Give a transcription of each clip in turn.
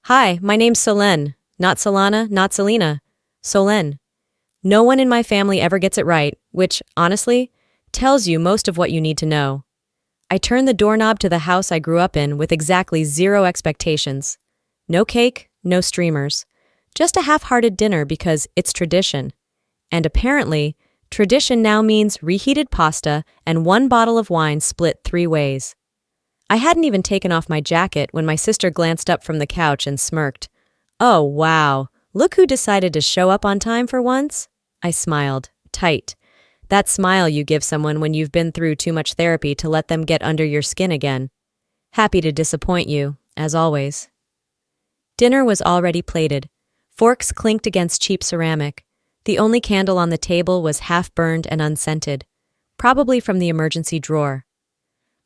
Hi, my name's Solène. Not Solana, not Selena. Solène. No one in my family ever gets it right, which, honestly, tells you most of what you need to know. I turned the doorknob to the house I grew up in with exactly zero expectations. No cake, no streamers. Just a half-hearted dinner because it's tradition. And apparently, tradition now means reheated pasta and one bottle of wine split 3 ways. I hadn't even taken off my jacket when my sister glanced up from the couch and smirked. "Oh, wow. Look who decided to show up on time for once." I smiled, tight. That smile you give someone when you've been through too much therapy to let them get under your skin again. Happy to disappoint you, as always. Dinner was already plated. Forks clinked against cheap ceramic. The only candle on the table was half-burned and unscented, probably from the emergency drawer.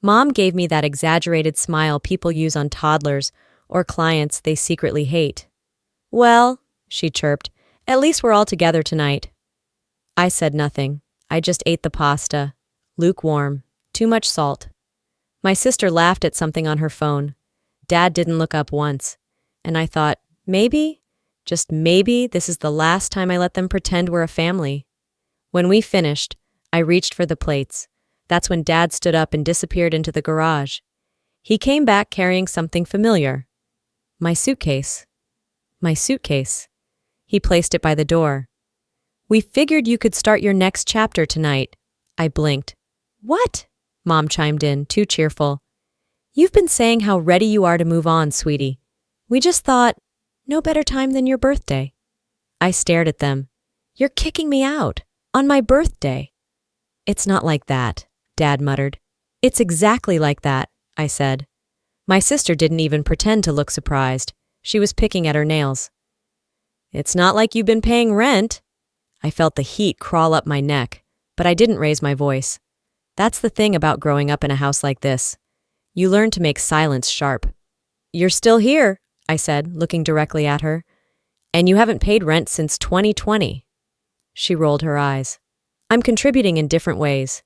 Mom gave me that exaggerated smile people use on toddlers or clients they secretly hate. "Well," she chirped, "at least we're all together tonight." I said nothing. I just ate the pasta. Lukewarm. Too much salt. My sister laughed at something on her phone. Dad didn't look up once. And I thought, maybe, just maybe, this is the last time I let them pretend we're a family. When we finished, I reached for the plates. That's when Dad stood up and disappeared into the garage. He came back carrying something familiar. My suitcase. My suitcase. He placed it by the door. "We figured you could start your next chapter tonight." I blinked. "What?" Mom chimed in, too cheerful. "You've been saying how ready you are to move on, sweetie. We just thought, no better time than your birthday." I stared at them. "You're kicking me out. On my birthday." "It's not like that," Dad muttered. "It's exactly like that," I said. My sister didn't even pretend to look surprised. She was picking at her nails. "It's not like you've been paying rent." I felt the heat crawl up my neck, but I didn't raise my voice. That's the thing about growing up in a house like this. You learn to make silence sharp. "You're still here," I said, looking directly at her. "And you haven't paid rent since 2020. She rolled her eyes. "I'm contributing in different ways."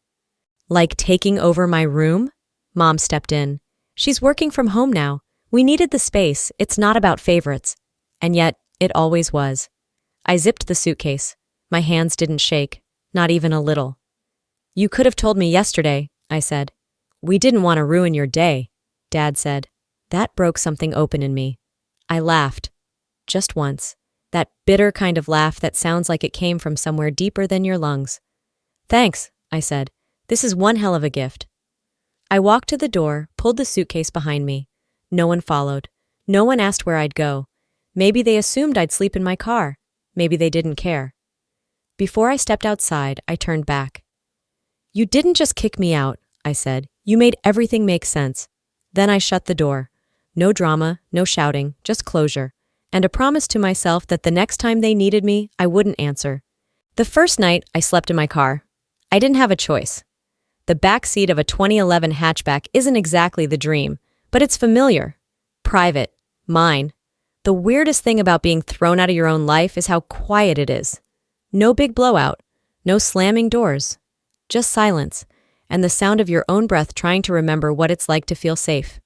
"Like taking over my room?" Mom stepped in. "She's working from home now. We needed the space. It's not about favorites." And yet, it always was. I zipped the suitcase. My hands didn't shake, not even a little. "You could have told me yesterday," I said. "We didn't want to ruin your day," Dad said. That broke something open in me. I laughed. Just once. That bitter kind of laugh that sounds like it came from somewhere deeper than your lungs. "Thanks," I said. "This is one hell of a gift." I walked to the door, pulled the suitcase behind me. No one followed. No one asked where I'd go. Maybe they assumed I'd sleep in my car. Maybe they didn't care. Before I stepped outside, I turned back. "You didn't just kick me out," I said. "You made everything make sense." Then I shut the door. No drama, no shouting, just closure. And a promise to myself that the next time they needed me, I wouldn't answer. The first night, I slept in my car. I didn't have a choice. The back seat of a 2011 hatchback isn't exactly the dream, but it's familiar. Private. Mine. The weirdest thing about being thrown out of your own life is how quiet it is. No big blowout. No slamming doors. Just silence, and the sound of your own breath trying to remember what it's like to feel safe.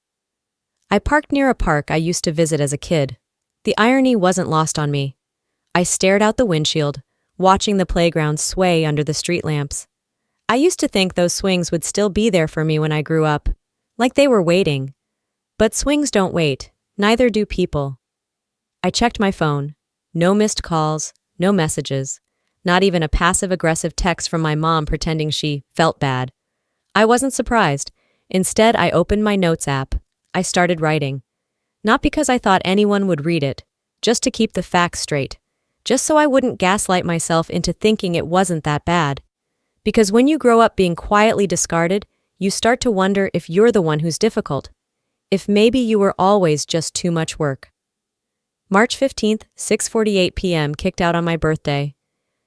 I parked near a park I used to visit as a kid. The irony wasn't lost on me. I stared out the windshield, watching the playground sway under the street lamps. I used to think those swings would still be there for me when I grew up, like they were waiting. But swings don't wait, neither do people. I checked my phone. No missed calls, no messages, not even a passive-aggressive text from my mom pretending she felt bad. I wasn't surprised. Instead, I opened my notes app. I started writing. Not because I thought anyone would read it, just to keep the facts straight, just so I wouldn't gaslight myself into thinking it wasn't that bad. Because when you grow up being quietly discarded, you start to wonder if you're the one who's difficult. If maybe you were always just too much work. March 15th, 6:48 p.m. kicked out on my birthday.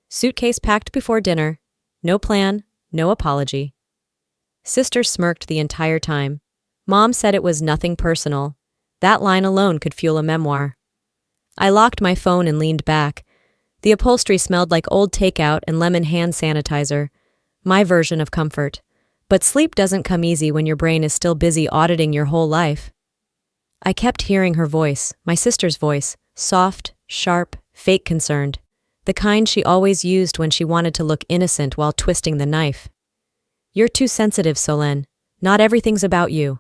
Suitcase packed before dinner. No plan, no apology. Sister smirked the entire time. Mom said it was nothing personal. That line alone could fuel a memoir. I locked my phone and leaned back. The upholstery smelled like old takeout and lemon hand sanitizer. My version of comfort. But sleep doesn't come easy when your brain is still busy auditing your whole life. I kept hearing her voice, my sister's voice, soft, sharp, fake concerned, the kind she always used when she wanted to look innocent while twisting the knife. You're too sensitive, Solène. Not everything's about you.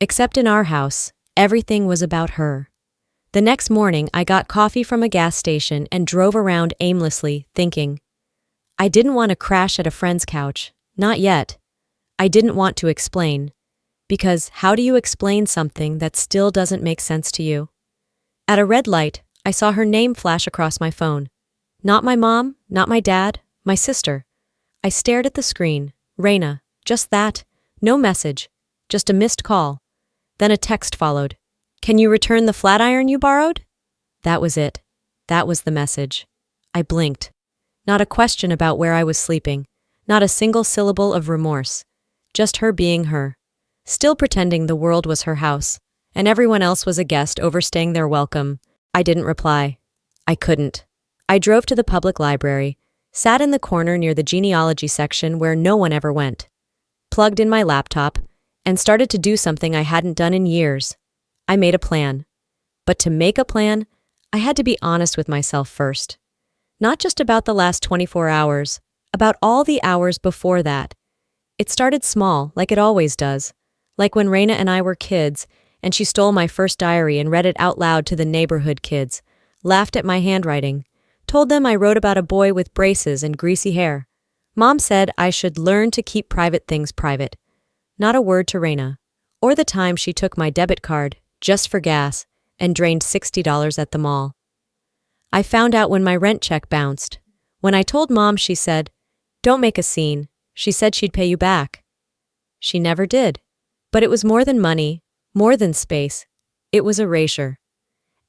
Except in our house, everything was about her. The next morning, I got coffee from a gas station and drove around aimlessly, thinking. I didn't want to crash at a friend's couch. Not yet. I didn't want to explain. Because how do you explain something that still doesn't make sense to you? At a red light, I saw her name flash across my phone. Not my mom, not my dad, my sister. I stared at the screen. Reina, just that. No message. Just a missed call. Then a text followed. Can you return the flat iron you borrowed? That was it. That was the message. I blinked. Not a question about where I was sleeping. Not a single syllable of remorse. Just her being her. Still pretending the world was her house, and everyone else was a guest overstaying their welcome. I didn't reply. I couldn't. I drove to the public library, sat in the corner near the genealogy section where no one ever went, plugged in my laptop, and started to do something I hadn't done in years. I made a plan. But to make a plan, I had to be honest with myself first. Not just about the last 24 hours, about all the hours before that. It started small, like it always does. Like when Reina and I were kids, and she stole my first diary and read it out loud to the neighborhood kids, laughed at my handwriting, told them I wrote about a boy with braces and greasy hair. Mom said I should learn to keep private things private. Not a word to Reina. Or the time she took my debit card, just for gas, and drained $60 at the mall. I found out when my rent check bounced. When I told Mom, she said, "Don't make a scene. She said she'd pay you back." She never did. But it was more than money, more than space. It was erasure.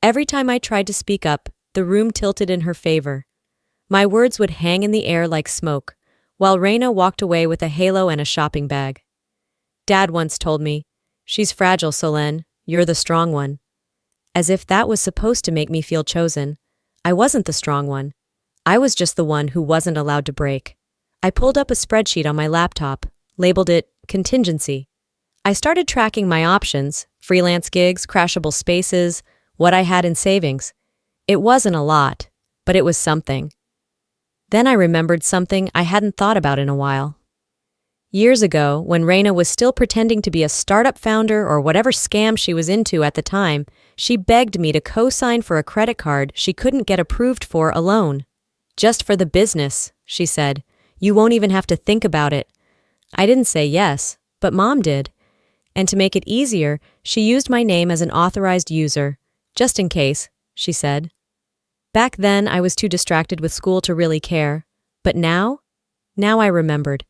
Every time I tried to speak up, the room tilted in her favor. My words would hang in the air like smoke, while Reina walked away with a halo and a shopping bag. Dad once told me, "She's fragile, Solène. You're the strong one." As if that was supposed to make me feel chosen. I wasn't the strong one. I was just the one who wasn't allowed to break. I pulled up a spreadsheet on my laptop, labeled it contingency. I started tracking my options, freelance gigs, crashable spaces, what I had in savings. It wasn't a lot, but it was something. Then I remembered something I hadn't thought about in a while. Years ago, when Reina was still pretending to be a startup founder or whatever scam she was into at the time, she begged me to co-sign for a credit card she couldn't get approved for alone. "Just for the business," she said. "You won't even have to think about it." I didn't say yes, but Mom did. And to make it easier, she used my name as an authorized user, just in case, she said. Back then, I was too distracted with school to really care. But now I remembered.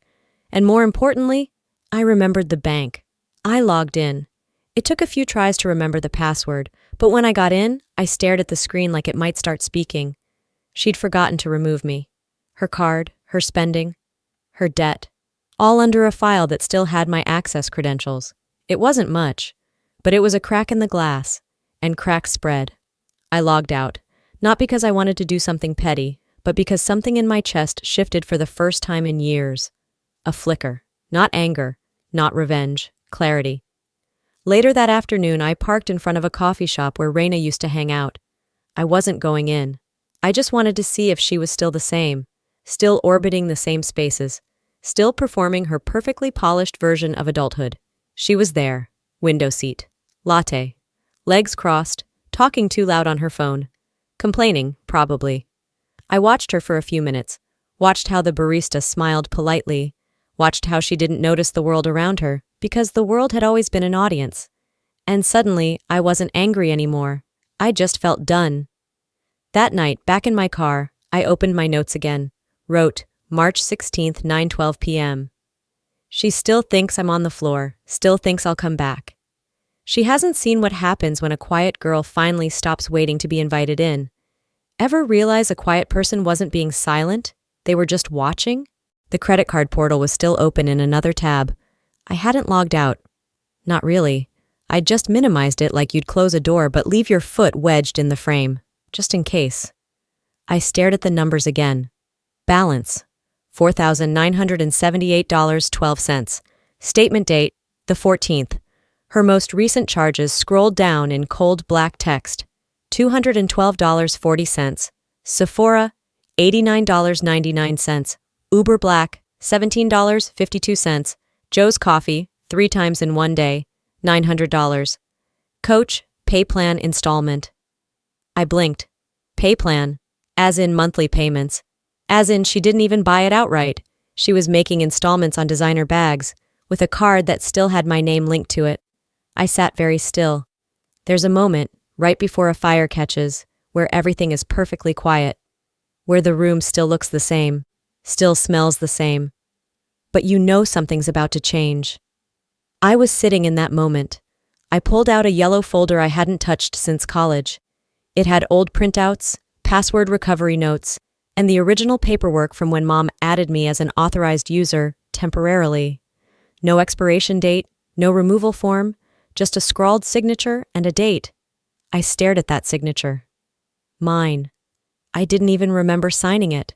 And more importantly, I remembered the bank. I logged in. It took a few tries to remember the password, but when I got in, I stared at the screen like it might start speaking. She'd forgotten to remove me. Her card, her spending, her debt, all under a file that still had my access credentials. It wasn't much, but it was a crack in the glass, and cracks spread. I logged out, not because I wanted to do something petty, but because something in my chest shifted for the first time in years. A flicker. Not anger, not revenge, clarity. Later that afternoon, I parked in front of a coffee shop where Reina used to hang out. I wasn't going in. I just wanted to see if she was still the same, still orbiting the same spaces, still performing her perfectly polished version of adulthood. She was there, window seat, latte, legs crossed, talking too loud on her phone, complaining, probably. I watched her for a few minutes, watched how the barista smiled politely, watched how she didn't notice the world around her, because the world had always been an audience. And suddenly, I wasn't angry anymore. I just felt done. That night, back in my car, I opened my notes again, wrote, March 16th, 9:12 p.m. She still thinks I'm on the floor, still thinks I'll come back. She hasn't seen what happens when a quiet girl finally stops waiting to be invited in. Ever realize a quiet person wasn't being silent? They were just watching? The credit card portal was still open in another tab. I hadn't logged out. Not really. I'd just minimized it like you'd close a door but leave your foot wedged in the frame, just in case. I stared at the numbers again. Balance, $4,978.12. Statement date, the 14th. Her most recent charges scrolled down in cold black text. $212.40. Sephora, $89.99. Uber Black, $17.52. Joe's Coffee, 3 times in one day, $900. Coach, pay plan installment. I blinked. Pay plan, as in monthly payments. As in she didn't even buy it outright. She was making installments on designer bags, with a card that still had my name linked to it. I sat very still. There's a moment, right before a fire catches, where everything is perfectly quiet, where the room still looks the same, still smells the same. But you know something's about to change. I was sitting in that moment. I pulled out a yellow folder I hadn't touched since college. It had old printouts, password recovery notes, and the original paperwork from when Mom added me as an authorized user, temporarily. No expiration date, no removal form, just a scrawled signature and a date. I stared at that signature. Mine. I didn't even remember signing it.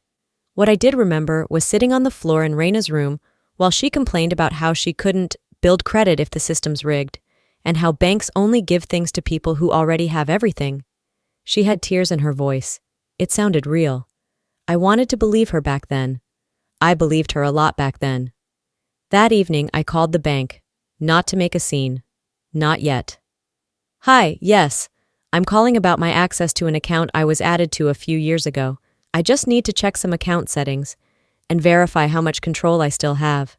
What I did remember was sitting on the floor in Raina's room while she complained about how she couldn't build credit if the system's rigged, and how banks only give things to people who already have everything. She had tears in her voice. It sounded real. I wanted to believe her back then. I believed her a lot back then. That evening, I called the bank. Not to make a scene. Not yet. Hi, yes. I'm calling about my access to an account I was added to a few years ago. I just need to check some account settings and verify how much control I still have.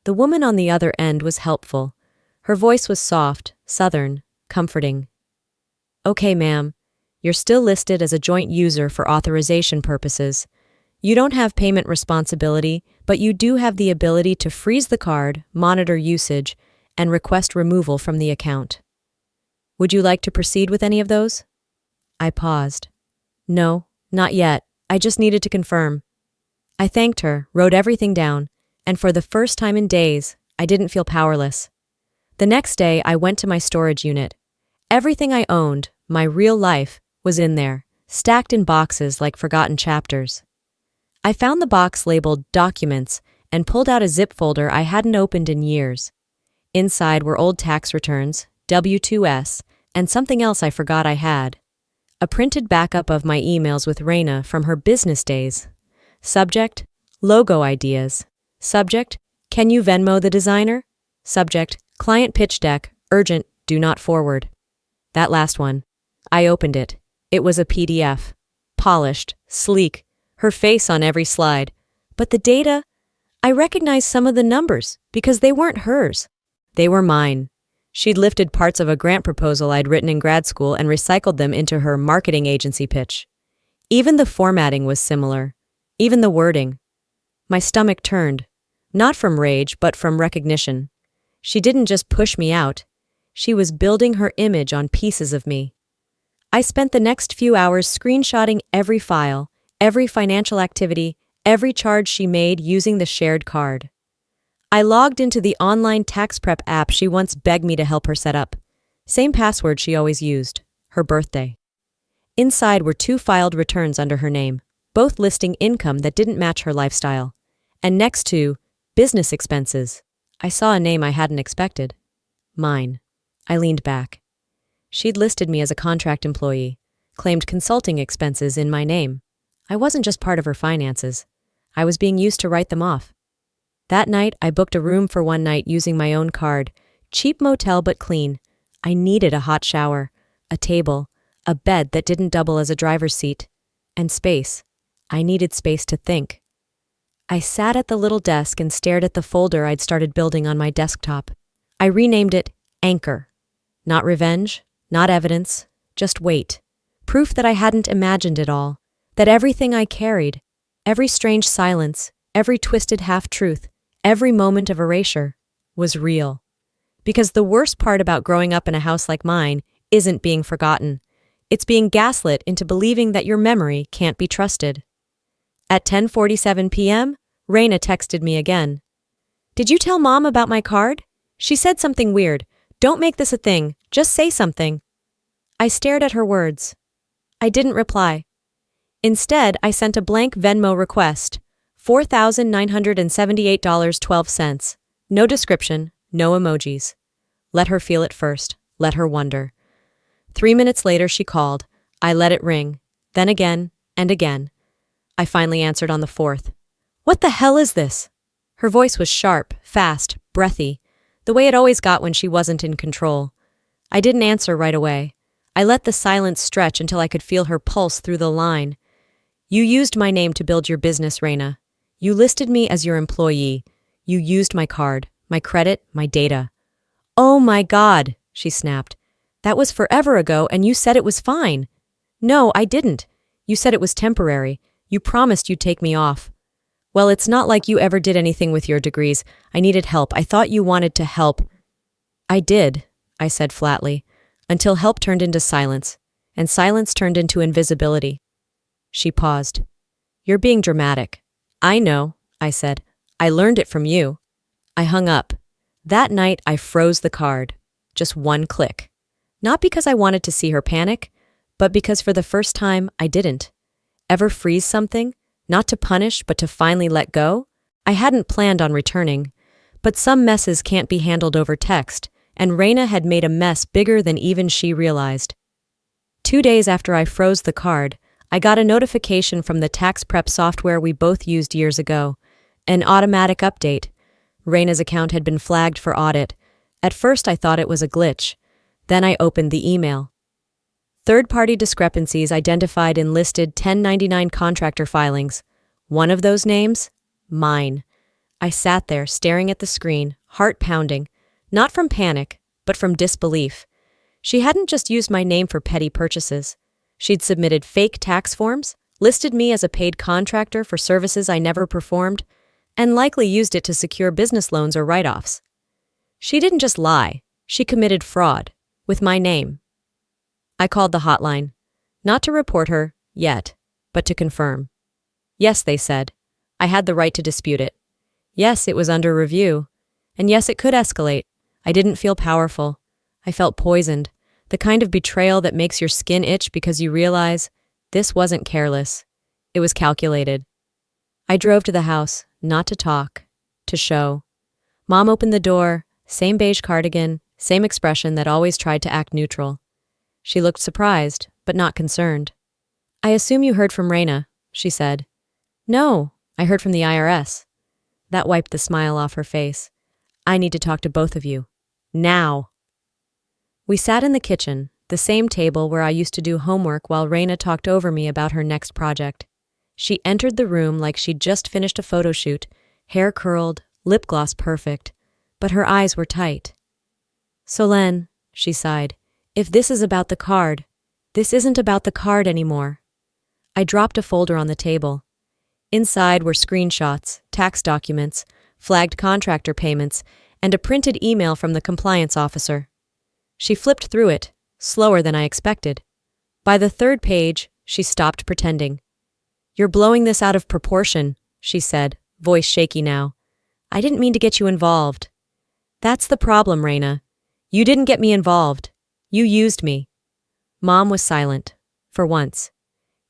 The woman on the other end was helpful. Her voice was soft, southern, comforting. Okay, ma'am. You're still listed as a joint user for authorization purposes. You don't have payment responsibility, but you do have the ability to freeze the card, monitor usage, and request removal from the account. Would you like to proceed with any of those? I paused. No, not yet. I just needed to confirm. I thanked her, wrote everything down, and for the first time in days, I didn't feel powerless. The next day, I went to my storage unit. Everything I owned, my real life, was in there, stacked in boxes like forgotten chapters. I found the box labeled Documents and pulled out a zip folder I hadn't opened in years. Inside were old tax returns, W-2s, and something else I forgot I had. A printed backup of my emails with Raina from her business days. Subject, logo ideas. Subject, can you Venmo the designer? Subject, client pitch deck, urgent, do not forward. That last one. I opened it. It was a PDF. Polished, sleek, her face on every slide. But the data, I recognized some of the numbers because they weren't hers. They were mine. She'd lifted parts of a grant proposal I'd written in grad school and recycled them into her marketing agency pitch. Even the formatting was similar. Even the wording. My stomach turned. Not from rage, but from recognition. She didn't just push me out. She was building her image on pieces of me. I spent the next few hours screenshotting every file, every financial activity, every charge she made using the shared card. I logged into the online tax prep app she once begged me to help her set up. Same password she always used, her birthday. Inside were 2 filed returns under her name, both listing income that didn't match her lifestyle. And next to, business expenses. I saw a name I hadn't expected. Mine. I leaned back. She'd listed me as a contract employee, claimed consulting expenses in my name. I wasn't just part of her finances. I was being used to write them off. That night, I booked a room for one night using my own card. Cheap motel but clean. I needed a hot shower, a table, a bed that didn't double as a driver's seat, and space. I needed space to think. I sat at the little desk and stared at the folder I'd started building on my desktop. I renamed it Anchor. Not revenge, not evidence, just weight. Proof that I hadn't imagined it all, that everything I carried, every strange silence, every twisted half-truth, every moment of erasure, was real. Because the worst part about growing up in a house like mine isn't being forgotten. It's being gaslit into believing that your memory can't be trusted. At 10:47 p.m., Raina texted me again. Did you tell Mom about my card? She said something weird. Don't make this a thing. Just say something. I stared at her words. I didn't reply. Instead, I sent a blank Venmo request. $4,978.12. No description, no emojis. Let her feel it first. Let her wonder. 3 minutes later, she called. I let it ring. Then again and again. I finally answered on the fourth. What the hell is this? Her voice was sharp, fast, breathy, the way it always got when she wasn't in control. I didn't answer right away. I let the silence stretch until I could feel her pulse through the line. You used my name to build your business, Reina. You listed me as your employee. You used my card, my credit, my data. Oh my God, she snapped. That was forever ago and you said it was fine. No, I didn't. You said it was temporary. You promised you'd take me off. Well, it's not like you ever did anything with your degrees. I needed help. I thought you wanted to help. I did, I said flatly, until help turned into silence, and silence turned into invisibility. She paused. You're being dramatic. I know, I said. I learned it from you. I hung up. That night, I froze the card. Just one click. Not because I wanted to see her panic, but because for the first time, I didn't. Ever freeze something? Not to punish, but to finally let go? I hadn't planned on returning. But some messes can't be handled over text, and Reina had made a mess bigger than even she realized. 2 days after I froze the card, I got a notification from the tax prep software we both used years ago. An automatic update. Reina's account had been flagged for audit. At first I thought it was a glitch. Then I opened the email. Third-party discrepancies identified in listed 1099 contractor filings. One of those names? Mine. I sat there staring at the screen, heart pounding, not from panic, but from disbelief. She hadn't just used my name for petty purchases. She'd submitted fake tax forms, listed me as a paid contractor for services I never performed, and likely used it to secure business loans or write-offs. She didn't just lie, she committed fraud, with my name. I called the hotline, not to report her, yet, but to confirm. Yes, they said. I had the right to dispute it. Yes, it was under review. And yes, it could escalate. I didn't feel powerful. I felt poisoned, the kind of betrayal that makes your skin itch because you realize this wasn't careless. It was calculated. I drove to the house, not to talk, to show. Mom opened the door, same beige cardigan, same expression that always tried to act neutral. She looked surprised, but not concerned. I assume you heard from Reina, she said. No, I heard from the IRS. That wiped the smile off her face. I need to talk to both of you. Now. We sat in the kitchen, the same table where I used to do homework while Reina talked over me about her next project. She entered the room like she'd just finished a photo shoot, hair curled, lip gloss perfect, but her eyes were tight. Solène, she sighed. If this is about the card, this isn't about the card anymore. I dropped a folder on the table. Inside were screenshots, tax documents, flagged contractor payments, and a printed email from the compliance officer. She flipped through it, slower than I expected. By the third page, she stopped pretending. You're blowing this out of proportion, she said, voice shaky now. I didn't mean to get you involved. That's the problem, Reina. You didn't get me involved. You used me. Mom was silent, for once.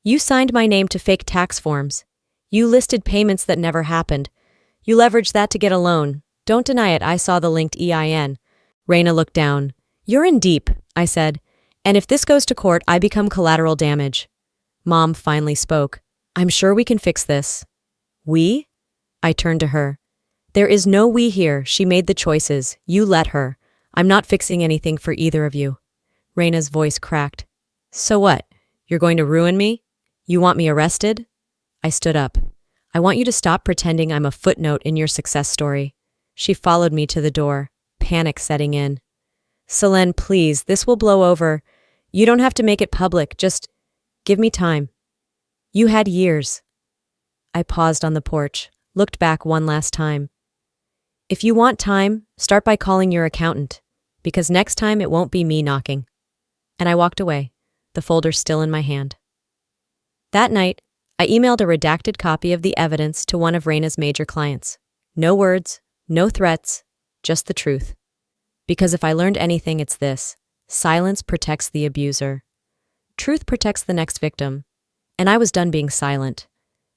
You signed my name to fake tax forms. You listed payments that never happened. You leveraged that to get a loan. Don't deny it, I saw the linked EIN. Reina looked down. You're in deep, I said. And if this goes to court, I become collateral damage. Mom finally spoke. I'm sure we can fix this. We? I turned to her. There is no we here. She made the choices. You let her. I'm not fixing anything for either of you. Reina's voice cracked. So what? You're going to ruin me? You want me arrested? I stood up. I want you to stop pretending I'm a footnote in your success story. She followed me to the door, panic setting in. Solène, please, this will blow over. You don't have to make it public, just give me time. You had years. I paused on the porch, looked back one last time. If you want time, start by calling your accountant, because next time it won't be me knocking. And I walked away, the folder still in my hand. That night, I emailed a redacted copy of the evidence to one of Reina's major clients. No words, no threats, just the truth. Because if I learned anything, it's this. Silence protects the abuser. Truth protects the next victim. And I was done being silent.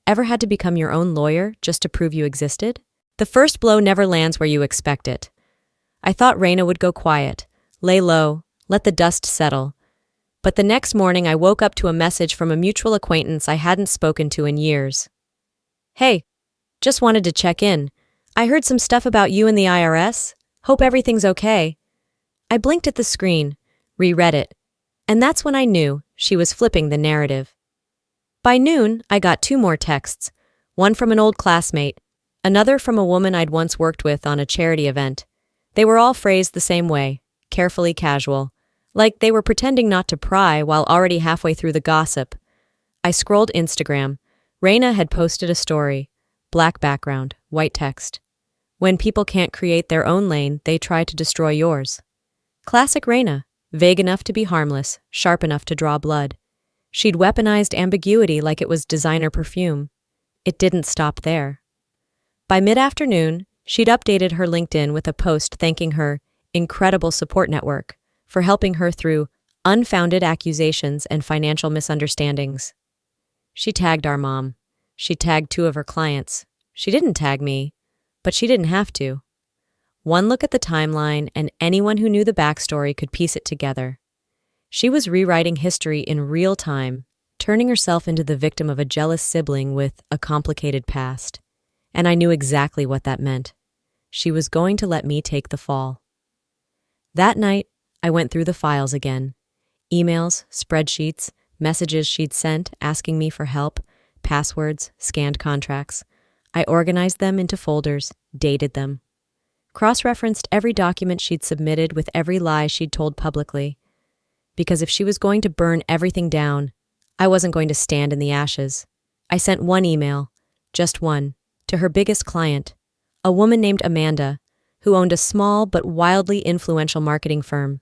Ever had to become your own lawyer just to prove you existed? The first blow never lands where you expect it. I thought Raina would go quiet, lay low, let the dust settle. But the next morning I woke up to a message from a mutual acquaintance I hadn't spoken to in years. "Hey, just wanted to check in. I heard some stuff about you and the IRS. Hope everything's okay." I blinked at the screen, reread it, and that's when I knew she was flipping the narrative. By noon, I got 2 more texts, one from an old classmate, another from a woman I'd once worked with on a charity event. They were all phrased the same way, carefully casual, like they were pretending not to pry while already halfway through the gossip. I scrolled Instagram. Raina had posted a story, black background, white text. "When people can't create their own lane, they try to destroy yours." Classic Raina, vague enough to be harmless, sharp enough to draw blood. She'd weaponized ambiguity like it was designer perfume. It didn't stop there. By mid-afternoon, she'd updated her LinkedIn with a post thanking her incredible support network for helping her through unfounded accusations and financial misunderstandings. She tagged our mom. She tagged 2 of her clients. She didn't tag me, but she didn't have to. One look at the timeline, and anyone who knew the backstory could piece it together. She was rewriting history in real time, turning herself into the victim of a jealous sibling with a complicated past. And I knew exactly what that meant. She was going to let me take the fall. That night, I went through the files again. Emails, spreadsheets, messages she'd sent asking me for help, passwords, scanned contracts. I organized them into folders, dated them. Cross-referenced every document she'd submitted with every lie she'd told publicly. Because if she was going to burn everything down, I wasn't going to stand in the ashes. I sent one email, just one, to her biggest client, a woman named Amanda, who owned a small but wildly influential marketing firm.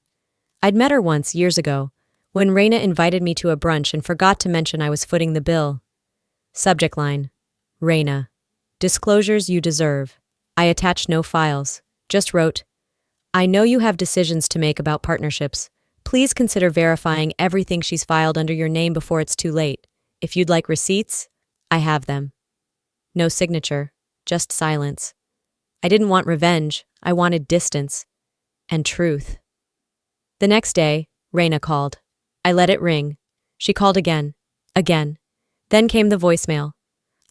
I'd met her once years ago, when Raina invited me to a brunch and forgot to mention I was footing the bill. Subject line: Raina. Disclosures you deserve. I attached no files, just wrote, "I know you have decisions to make about partnerships. Please consider verifying everything she's filed under your name before it's too late. If you'd like receipts, I have them." No signature, just silence. I didn't want revenge, I wanted distance. And truth. The next day, Raina called. I let it ring. She called again. Then came the voicemail.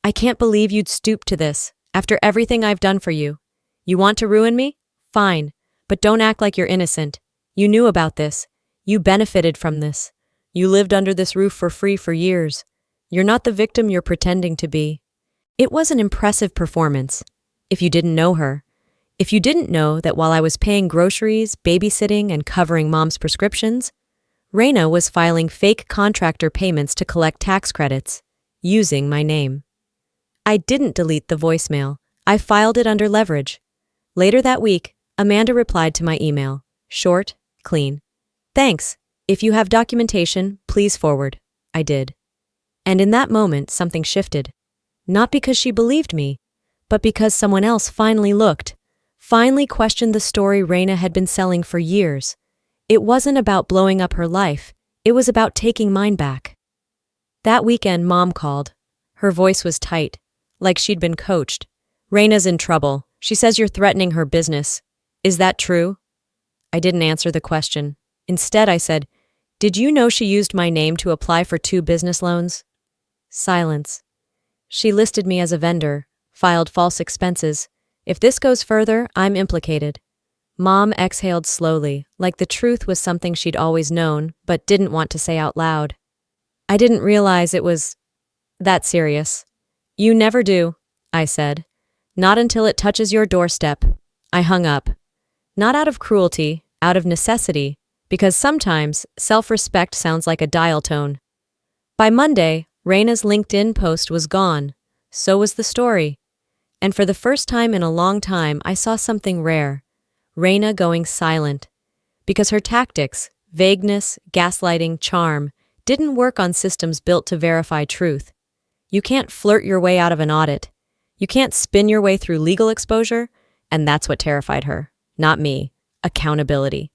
"I can't believe you'd stoop to this, after everything I've done for you. You want to ruin me? Fine, but don't act like you're innocent. You knew about this. You benefited from this. You lived under this roof for free for years. You're not the victim you're pretending to be." It was an impressive performance. If you didn't know her, if you didn't know that while I was paying groceries, babysitting, and covering mom's prescriptions, Raina was filing fake contractor payments to collect tax credits, using my name. I didn't delete the voicemail. I filed it under leverage. Later that week, Amanda replied to my email. Short, clean. "Thanks. If you have documentation, please forward." I did. And in that moment, something shifted. Not because she believed me, but because someone else finally looked, finally questioned the story Raina had been selling for years. It wasn't about blowing up her life. It was about taking mine back. That weekend, Mom called. Her voice was tight, like she'd been coached. "Raina's in trouble. She says you're threatening her business. Is that true?" I didn't answer the question. Instead, I said, "Did you know she used my name to apply for 2 business loans?" Silence. "She listed me as a vendor, filed false expenses. If this goes further, I'm implicated." Mom exhaled slowly, like the truth was something she'd always known, but didn't want to say out loud. "I didn't realize it was that serious." "You never do," I said. "Not until it touches your doorstep." I hung up. Not out of cruelty, out of necessity, because sometimes self-respect sounds like a dial tone. By Monday, Raina's LinkedIn post was gone. So was the story. And for the first time in a long time, I saw something rare. Raina going silent. Because her tactics, vagueness, gaslighting, charm, didn't work on systems built to verify truth. You can't flirt your way out of an audit. You can't spin your way through legal exposure, and that's what terrified her. Not me. Accountability.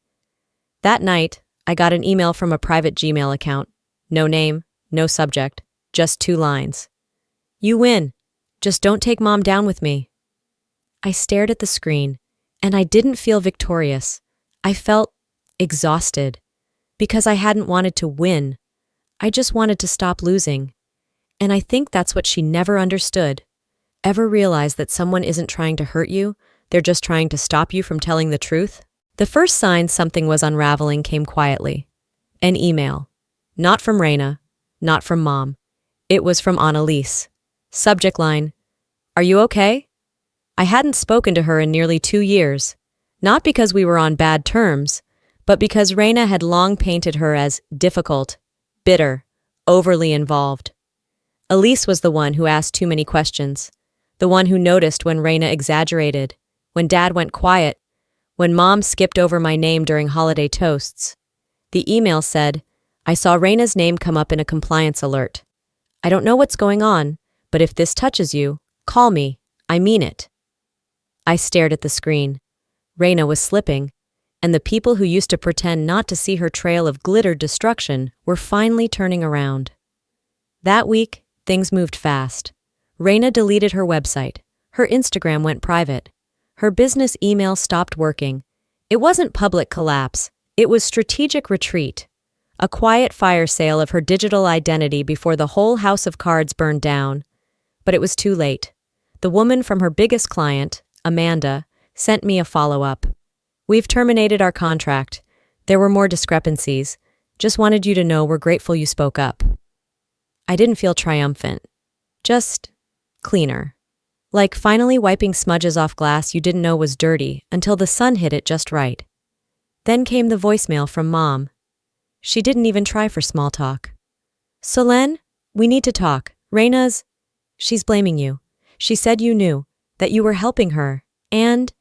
That night, I got an email from a private Gmail account. No name, no subject, just 2 lines. "You win. Just don't take Mom down with me." I stared at the screen, And I didn't feel victorious. I felt exhausted because I hadn't wanted to win. I just wanted to stop losing. And I think that's what she never understood. Ever realize that someone isn't trying to hurt you, they're just trying to stop you from telling the truth? The first sign something was unraveling came quietly. An email. Not from Raina, not from Mom. It was from Annalise. Subject line, "Are you okay?" I hadn't spoken to her in nearly 2 years, not because we were on bad terms, but because Raina had long painted her as difficult, bitter, overly involved. Elise was the one who asked too many questions, the one who noticed when Raina exaggerated, when Dad went quiet, when Mom skipped over my name during holiday toasts. The email said, "I saw Raina's name come up in a compliance alert. I don't know what's going on, but if this touches you, call me. I mean it." I stared at the screen. Raina was slipping, and the people who used to pretend not to see her trail of glittered destruction were finally turning around. That week, things moved fast. Raina deleted her website. Her Instagram went private. Her business email stopped working. It wasn't public collapse. It was strategic retreat. A quiet fire sale of her digital identity before the whole house of cards burned down. But it was too late. The woman from her biggest client, Amanda, sent me a follow-up. "We've terminated our contract. There were more discrepancies. Just wanted you to know we're grateful you spoke up." I didn't feel triumphant. Just cleaner. Like finally wiping smudges off glass you didn't know was dirty until the sun hit it just right. Then came the voicemail from Mom. She didn't even try for small talk. "Solen, we need to talk. She's blaming you. She said you knew, that you were helping her, and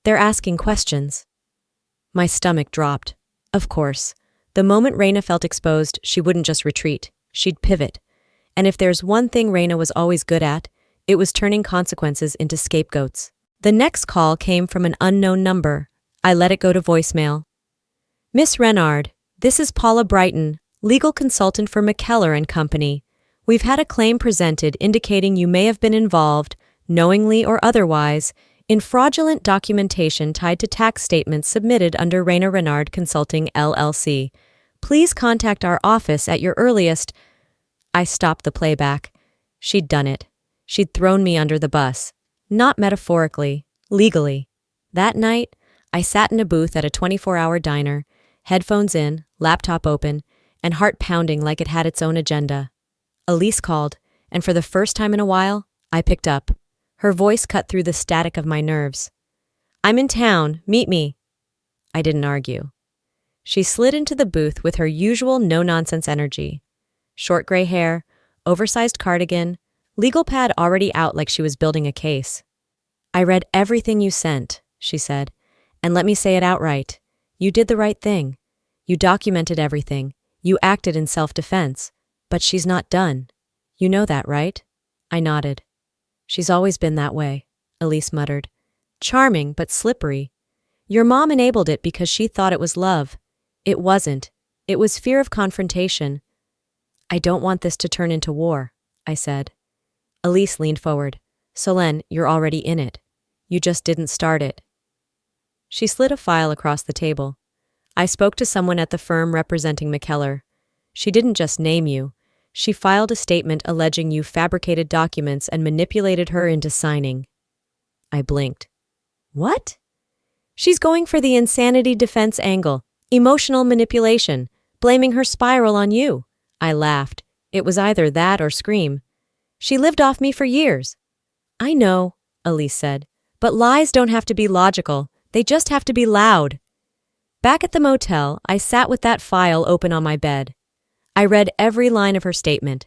they're asking questions." My stomach dropped. Of course. The moment Raina felt exposed, she wouldn't just retreat. She'd pivot. And if there's one thing Raina was always good at, it was turning consequences into scapegoats. The next call came from an unknown number. I let it go to voicemail. "Miss Renard, this is Paula Brighton, legal consultant for McKellar and Company. We've had a claim presented indicating you may have been involved, knowingly or otherwise, in fraudulent documentation tied to tax statements submitted under Raina Renard Consulting LLC. Please contact our office at your earliest—" I stopped the playback. She'd done it. She'd thrown me under the bus. Not metaphorically, legally. That night, I sat in a booth at a 24-hour diner, headphones in, laptop open, and heart pounding like it had its own agenda. Elise called, and for the first time in a while, I picked up. Her voice cut through the static of my nerves. "I'm in town. Meet me." I didn't argue. She slid into the booth with her usual no-nonsense energy. Short gray hair, oversized cardigan, legal pad already out like she was building a case. "I read everything you sent," she said, "and let me say it outright. You did the right thing. You documented everything. You acted in self-defense. But she's not done. You know that, right?" I nodded. "She's always been that way," Elise muttered. "Charming, but slippery. Your mom enabled it because she thought it was love. It wasn't. It was fear of confrontation." "I don't want this to turn into war," I said. Elise leaned forward. "Solen, you're already in it. You just didn't start it." She slid a file across the table. "I spoke to someone at the firm representing McKellar. She didn't just name you. She filed a statement alleging you fabricated documents and manipulated her into signing." I blinked. "What?" "She's going for the insanity defense angle, emotional manipulation, blaming her spiral on you." I laughed. It was either that or scream. "She lived off me for years." "I know," Elise said, "but lies don't have to be logical. They just have to be loud." Back at the motel, I sat with that file open on my bed. I read every line of her statement.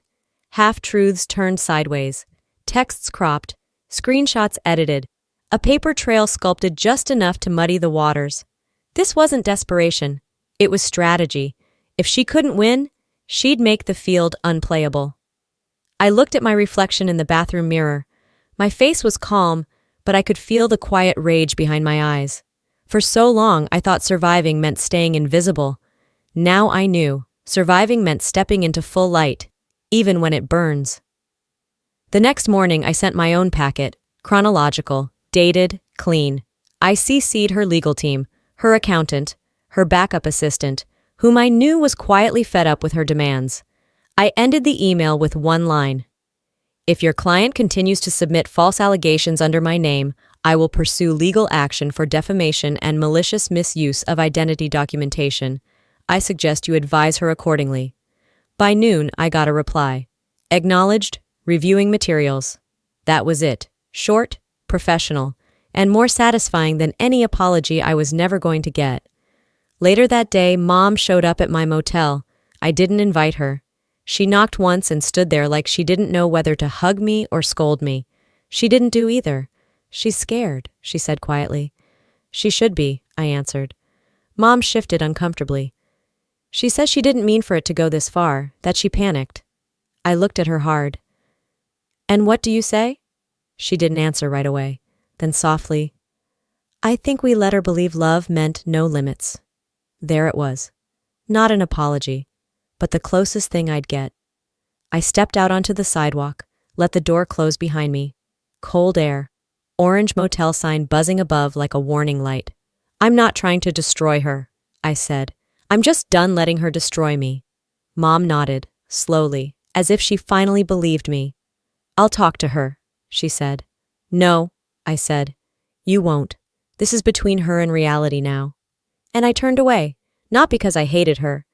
Half-truths turned sideways, texts cropped, screenshots edited, a paper trail sculpted just enough to muddy the waters. This wasn't desperation. It was strategy. If she couldn't win, she'd make the field unplayable. I looked at my reflection in the bathroom mirror. My face was calm, but I could feel the quiet rage behind my eyes. For so long, I thought surviving meant staying invisible. Now I knew. Surviving meant stepping into full light, even when it burns. The next morning, I sent my own packet, chronological, dated, clean. I CC'd her legal team, her accountant, her backup assistant, whom I knew was quietly fed up with her demands. I ended the email with one line. If your client continues to submit false allegations under my name, I will pursue legal action for defamation and malicious misuse of identity documentation. I suggest you advise her accordingly. By noon, I got a reply. Acknowledged, reviewing materials. That was it. Short, professional, and more satisfying than any apology I was never going to get. Later that day, Mom showed up at my motel. I didn't invite her. She knocked once and stood there like she didn't know whether to hug me or scold me. She didn't do either. She's scared, she said quietly. She should be, I answered. Mom shifted uncomfortably. She says she didn't mean for it to go this far, that she panicked. I looked at her hard. And what do you say? She didn't answer right away. Then softly, I think we let her believe love meant no limits. There it was. Not an apology, but the closest thing I'd get. I stepped out onto the sidewalk, let the door close behind me. Cold air. Orange motel sign buzzing above like a warning light. I'm not trying to destroy her, I said. I'm just done letting her destroy me. Mom nodded, slowly, as if she finally believed me. I'll talk to her, she said. No, I said. You won't. This is between her and reality now. And I turned away, not because I hated her,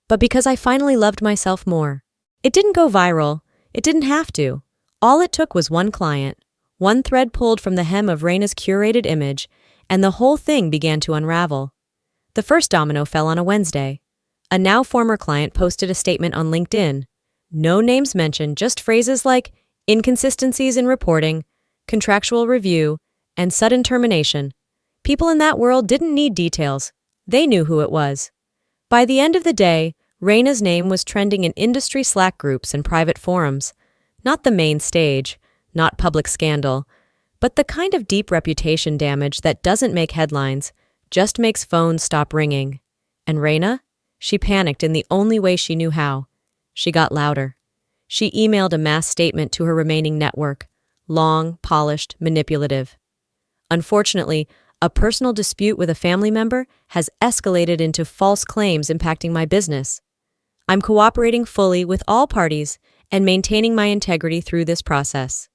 but because I finally loved myself more. It didn't go viral. It didn't have to. All it took was one client. One thread pulled from the hem of Raina's curated image, and the whole thing began to unravel. The first domino fell on a Wednesday. A now former client posted a statement on LinkedIn. No names mentioned, just phrases like inconsistencies in reporting, contractual review, and sudden termination. People in that world didn't need details. They knew who it was. By the end of the day, Raina's name was trending in industry Slack groups and private forums. Not the main stage, not public scandal, but the kind of deep reputation damage that doesn't make headlines, just makes phones stop ringing. And Raina? She panicked in the only way she knew how. She got louder. She emailed a mass statement to her remaining network. Long, polished, manipulative. Unfortunately, a personal dispute with a family member has escalated into false claims impacting my business. I'm cooperating fully with all parties and maintaining my integrity through this process.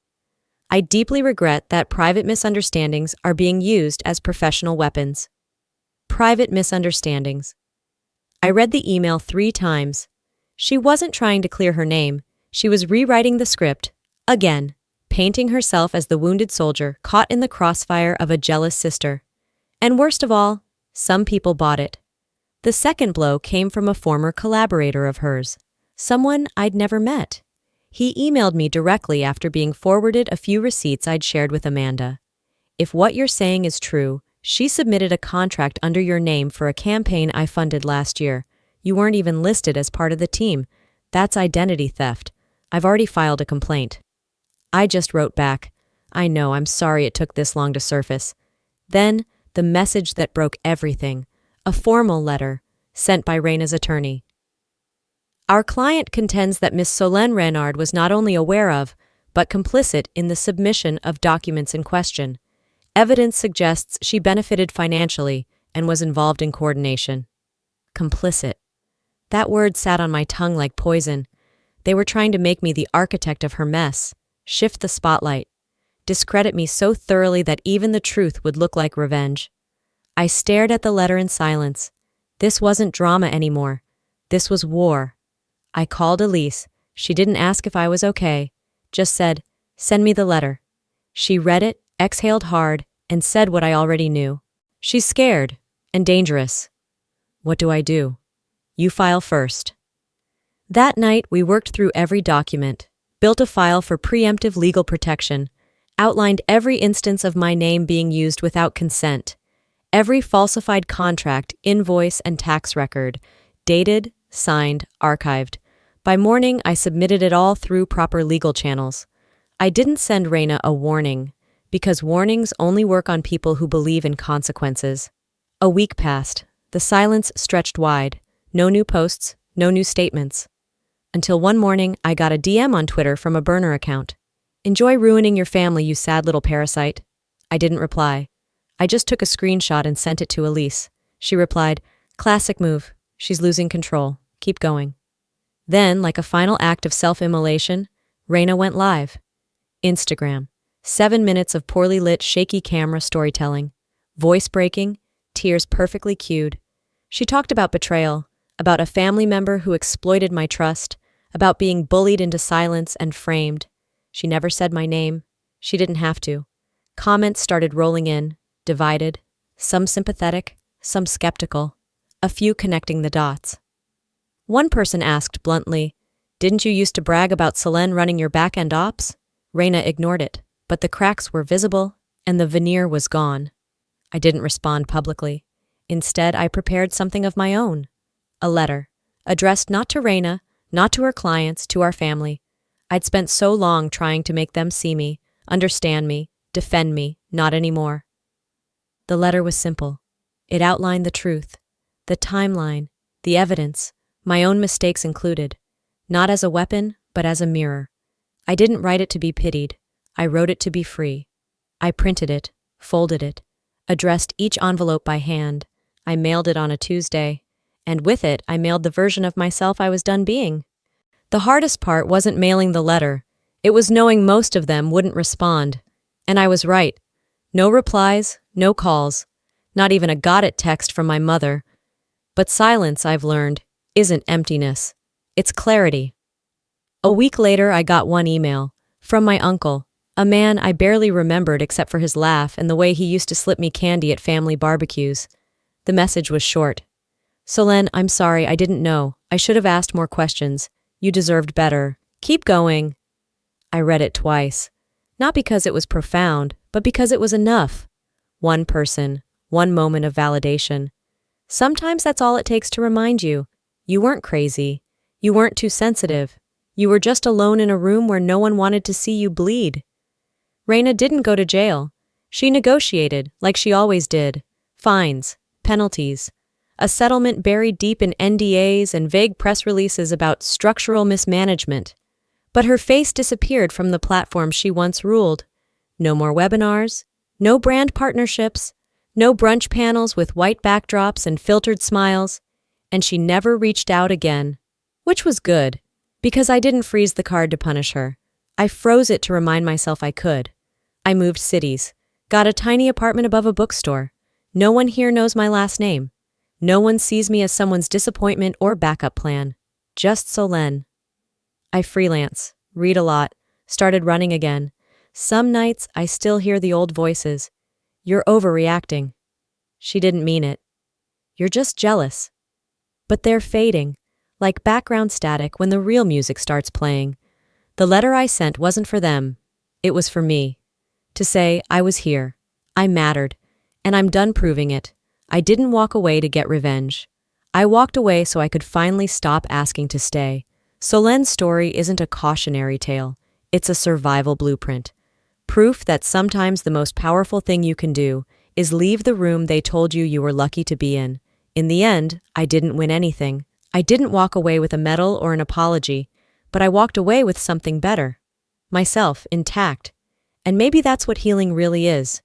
I deeply regret that private misunderstandings are being used as professional weapons. Private misunderstandings. I read the email 3 times. She wasn't trying to clear her name. She was rewriting the script, again, painting herself as the wounded soldier caught in the crossfire of a jealous sister. And worst of all, some people bought it. The second blow came from a former collaborator of hers, someone I'd never met. He emailed me directly after being forwarded a few receipts I'd shared with Amanda. If what you're saying is true, she submitted a contract under your name for a campaign I funded last year. You weren't even listed as part of the team. That's identity theft. I've already filed a complaint. I just wrote back, I know, I'm sorry it took this long to surface. Then, the message that broke everything, a formal letter, sent by Raina's attorney. Our client contends that Miss Solène Renard was not only aware of, but complicit in the submission of documents in question. Evidence suggests she benefited financially and was involved in coordination. Complicit. That word sat on my tongue like poison. They were trying to make me the architect of her mess, shift the spotlight, discredit me so thoroughly that even the truth would look like revenge. I stared at the letter in silence. This wasn't drama anymore. This was war. I called Elise. She didn't ask if I was okay, just said, "Send me the letter." She read it, exhaled hard, and said what I already knew. She's scared and dangerous. What do I do? You file first. That night, we worked through every document, built a file for preemptive legal protection, outlined every instance of my name being used without consent, every falsified contract, invoice, and tax record, dated, signed, archived. By morning, I submitted it all through proper legal channels. I didn't send Raina a warning, because warnings only work on people who believe in consequences. A week passed. The silence stretched wide. No new posts, no new statements. Until one morning, I got a DM on Twitter from a burner account. "Enjoy ruining your family, you sad little parasite." I didn't reply. I just took a screenshot and sent it to Elise. She replied, "Classic move. She's losing control. Keep going." Then, like a final act of self-immolation, Reina went live. Instagram. 7 minutes of poorly lit, shaky camera storytelling. Voice breaking, tears perfectly cued. She talked about betrayal, about a family member who exploited my trust, about being bullied into silence and framed. She never said my name. She didn't have to. Comments started rolling in, divided, some sympathetic, some skeptical, a few connecting the dots. One person asked bluntly, "Didn't you used to brag about Selene running your back-end ops?" Reina ignored it, but the cracks were visible and the veneer was gone. I didn't respond publicly. Instead, I prepared something of my own. A letter, addressed not to Reina, not to her clients, to our family. I'd spent so long trying to make them see me, understand me, defend me, not anymore. The letter was simple. It outlined the truth, the timeline, the evidence, my own mistakes included, not as a weapon, but as a mirror. I didn't write it to be pitied. I wrote it to be free. I printed it, folded it, addressed each envelope by hand. I mailed it on a Tuesday, and with it, I mailed the version of myself I was done being. The hardest part wasn't mailing the letter. It was knowing most of them wouldn't respond. And I was right. No replies, no calls, not even a got it text from my mother. But silence, I've learned, isn't emptiness. It's clarity. A week later, I got one email from my uncle, a man I barely remembered except for his laugh and the way he used to slip me candy at family barbecues. The message was short. "Selene, I'm sorry, I didn't know. I should have asked more questions. You deserved better. Keep going." I read it twice. Not because it was profound, but because it was enough. One person, one moment of validation. Sometimes that's all it takes to remind you. You weren't crazy. You weren't too sensitive. You were just alone in a room where no one wanted to see you bleed. Reina didn't go to jail. She negotiated, like she always did. Fines, penalties, a settlement buried deep in NDAs and vague press releases about structural mismanagement. But her face disappeared from the platform she once ruled. No more webinars, no brand partnerships, no brunch panels with white backdrops and filtered smiles, and she never reached out again. Which was good, because I didn't freeze the card to punish her. I froze it to remind myself I could. I moved cities, got a tiny apartment above a bookstore. No one here knows my last name. No one sees me as someone's disappointment or backup plan. Just Selene. I freelance, read a lot, started running again. Some nights I still hear the old voices. "You're overreacting." She didn't mean it. "You're just jealous." But they're fading, like background static when the real music starts playing. The letter I sent wasn't for them. It was for me. To say I was here, I mattered, and I'm done proving it. I didn't walk away to get revenge. I walked away so I could finally stop asking to stay. Solene's story isn't a cautionary tale. It's a survival blueprint. Proof that sometimes the most powerful thing you can do is leave the room they told you you were lucky to be in. In the end, I didn't win anything. I didn't walk away with a medal or an apology, but I walked away with something better. Myself, intact. And maybe that's what healing really is.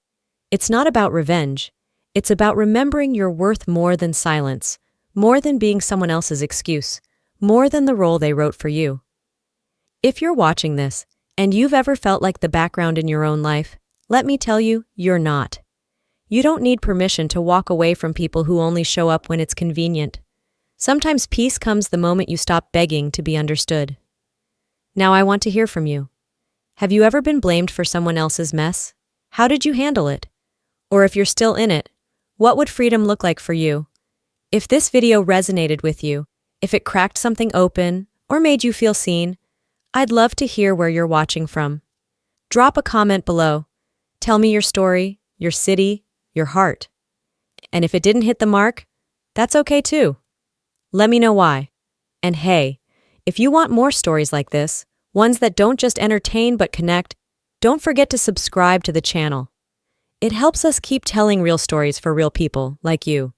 It's not about revenge. It's about remembering you're worth more than silence, more than being someone else's excuse, more than the role they wrote for you. If you're watching this, and you've ever felt like the background in your own life, let me tell you, you're not. You don't need permission to walk away from people who only show up when it's convenient. Sometimes peace comes the moment you stop begging to be understood. Now I want to hear from you. Have you ever been blamed for someone else's mess? How did you handle it? Or if you're still in it, what would freedom look like for you? If this video resonated with you, if it cracked something open or made you feel seen, I'd love to hear where you're watching from. Drop a comment below. Tell me your story, your city, your heart. And if it didn't hit the mark, that's okay too. Let me know why. And hey, if you want more stories like this, ones that don't just entertain but connect, don't forget to subscribe to the channel. It helps us keep telling real stories for real people like you.